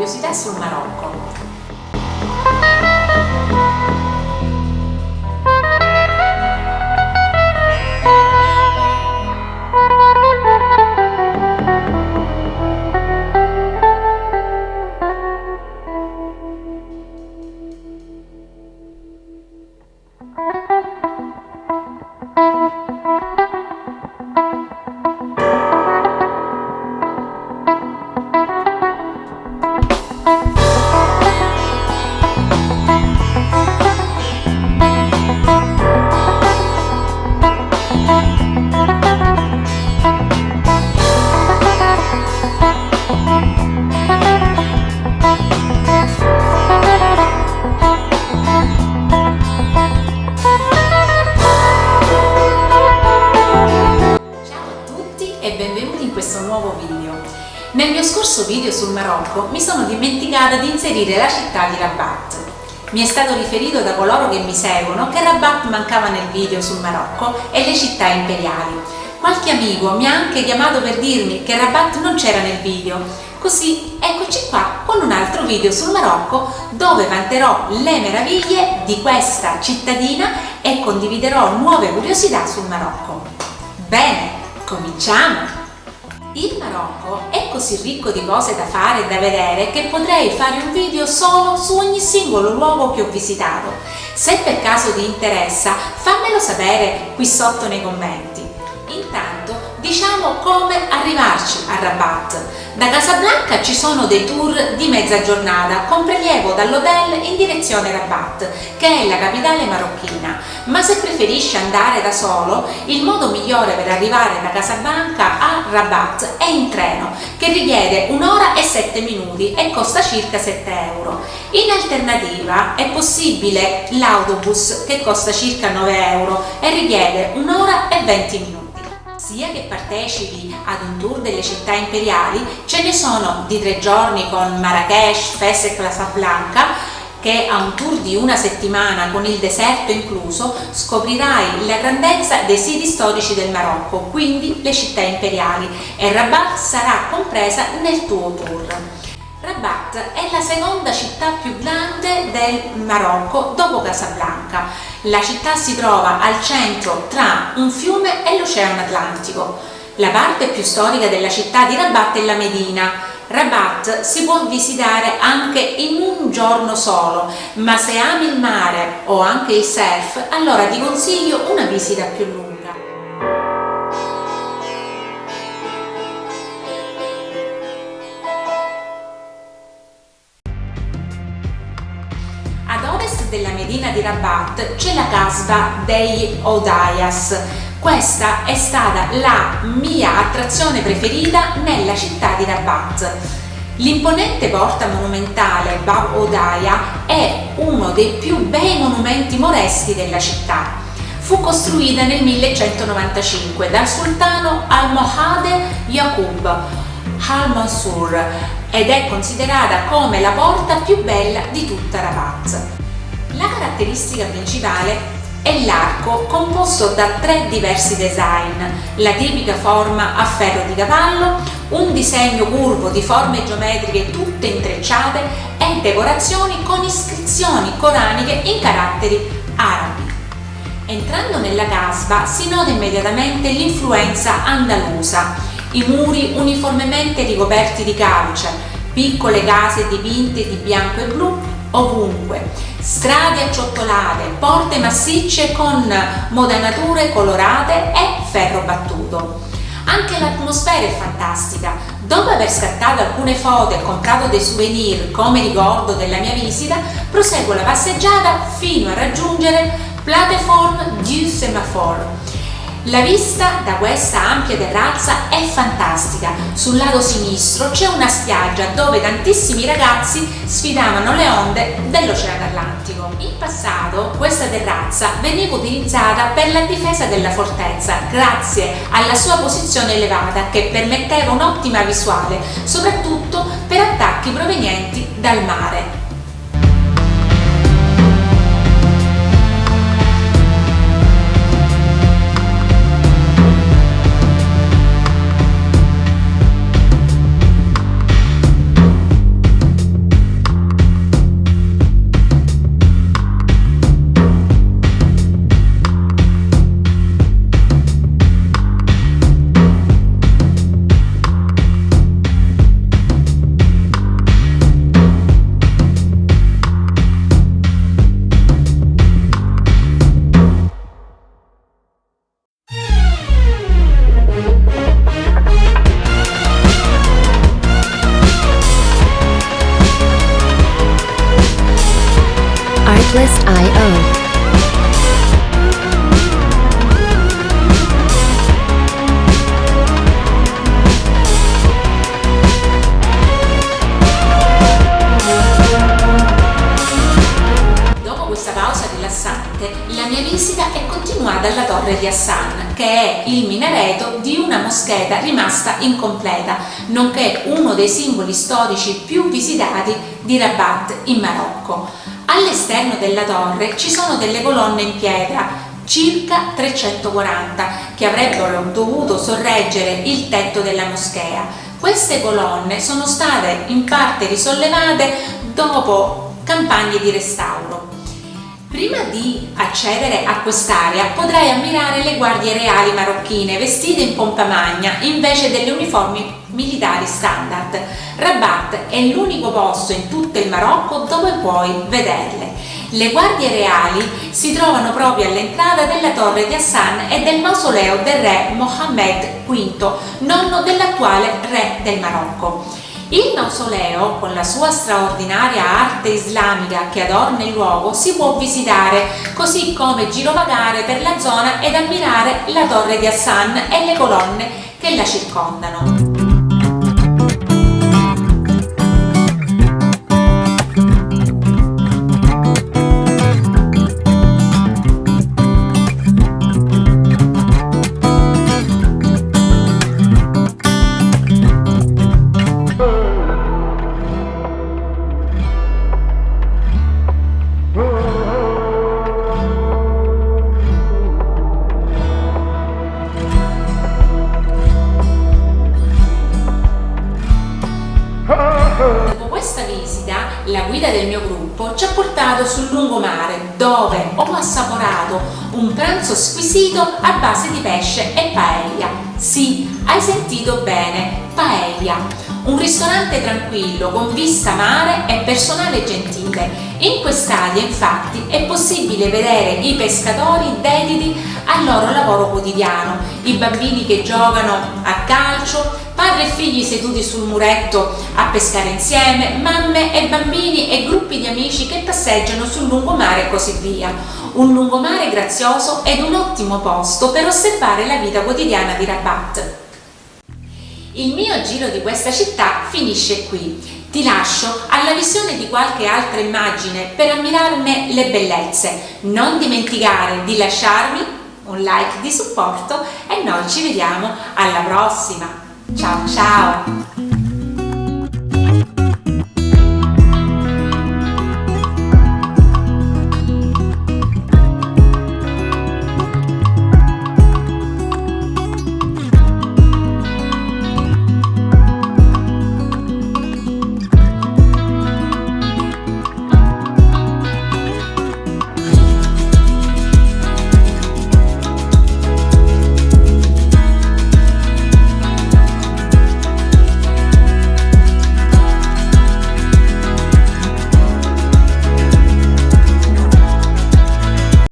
curiosità sul Marocco. E benvenuti in questo nuovo video. Nel mio scorso video sul Marocco mi sono dimenticata di inserire la città di Rabat. Mi è stato riferito da coloro che mi seguono che Rabat mancava nel video sul Marocco e le città imperiali. Qualche amico mi ha anche chiamato per dirmi che Rabat non c'era nel video. Così eccoci qua con un altro video sul Marocco dove vanterò le meraviglie di questa cittadina e condividerò nuove curiosità sul Marocco. Bene! Cominciamo! Il Marocco è così ricco di cose da fare e da vedere che potrei fare un video solo su ogni singolo luogo che ho visitato. Se per caso ti interessa, fammelo sapere qui sotto nei commenti. Intanto diciamo come arrivarci a Rabat. Da Casablanca ci sono dei tour di mezza giornata con prelievo dall'hotel in direzione Rabat, che è la capitale marocchina, ma se preferisci andare da solo, il modo migliore per arrivare da Casablanca a Rabat è in treno, che richiede 1 ora e 7 minuti e costa circa 7 euro. In alternativa è possibile l'autobus che costa circa 9 euro e richiede 1 ora e 20 minuti. Sia che partecipi ad un tour delle città imperiali, ce ne sono di 3 giorni con Marrakech, Fez e Casablanca, che a un tour di 1 settimana con il deserto incluso scoprirai la grandezza dei siti storici del Marocco, quindi le città imperiali, e Rabat sarà compresa nel tuo tour. Rabat è la seconda città più grande del Marocco dopo Casablanca. La città si trova al centro tra un fiume e l'Oceano Atlantico. La parte più storica della città di Rabat è la Medina. Rabat si può visitare anche in un giorno solo, ma se ami il mare o anche il surf, allora ti consiglio una visita più lunga. Ad ovest della Medina di Rabat c'è la Casbah degli Oudayas. Questa è stata la mia attrazione preferita nella città di Rabat. L'imponente porta monumentale Bab Oudaya è uno dei più bei monumenti moreschi della città. Fu costruita nel 1195 dal sultano Almohade Yaqub al-Mansur ed è considerata come la porta più bella di tutta Rabat. La caratteristica principale è l'arco composto da 3 diversi design, la tipica forma a ferro di cavallo, un disegno curvo di forme geometriche tutte intrecciate e decorazioni con iscrizioni coraniche in caratteri arabi. Entrando nella Casbah si nota immediatamente l'influenza andalusa. I muri uniformemente ricoperti di calce, piccole case dipinte di bianco e blu ovunque, strade acciottolate, porte massicce con modanature colorate e ferro battuto. Anche l'atmosfera è fantastica. Dopo aver scattato alcune foto e comprato dei souvenir come ricordo della mia visita, proseguo la passeggiata fino a raggiungere Plateforme du Sémaphore. La vista da questa ampia terrazza è fantastica. Sul lato sinistro c'è una spiaggia dove tantissimi ragazzi sfidavano le onde dell'Oceano Atlantico. In passato questa terrazza veniva utilizzata per la difesa della fortezza grazie alla sua posizione elevata che permetteva un'ottima visuale, soprattutto per attacchi provenienti dal mare. Bliss.io. Questa pausa rilassante, la mia visita è continuata alla Torre di Hassan, che è il minareto di una moschea rimasta incompleta, nonché uno dei simboli storici più visitati di Rabat in Marocco. All'esterno della torre ci sono delle colonne in pietra, circa 340, che avrebbero dovuto sorreggere il tetto della moschea. Queste colonne sono state in parte risollevate dopo campagne di restauro. Prima di accedere a quest'area potrai ammirare le guardie reali marocchine vestite in pompa magna invece delle uniformi militari standard. Rabat è l'unico posto in tutto il Marocco dove puoi vederle. Le guardie reali si trovano proprio all'entrata della Torre di Hassan e del mausoleo del re Mohammed V, nonno dell'attuale re del Marocco. Il mausoleo, con la sua straordinaria arte islamica che adorna il luogo, si può visitare, così come girovagare per la zona ed ammirare la Torre di Hassan e le colonne che la circondano. Dopo questa visita, la guida del mio gruppo ci ha portato sul lungomare, dove ho assaporato un pranzo squisito a base di pesce e paella. Sì, hai sentito bene, paella. Un ristorante tranquillo, con vista mare e personale gentile. In quest'area, infatti, è possibile vedere i pescatori dediti al loro lavoro quotidiano, i bambini che giocano a calcio, padri e figli seduti sul muretto a pescare insieme, mamme e bambini e gruppi di amici che passeggiano sul lungomare e così via. Un lungomare grazioso ed un ottimo posto per osservare la vita quotidiana di Rabat. Il mio giro di questa città finisce qui. Ti lascio alla visione di qualche altra immagine per ammirarne le bellezze. Non dimenticare di lasciarmi un like di supporto e noi ci vediamo alla prossima. Ciao ciao!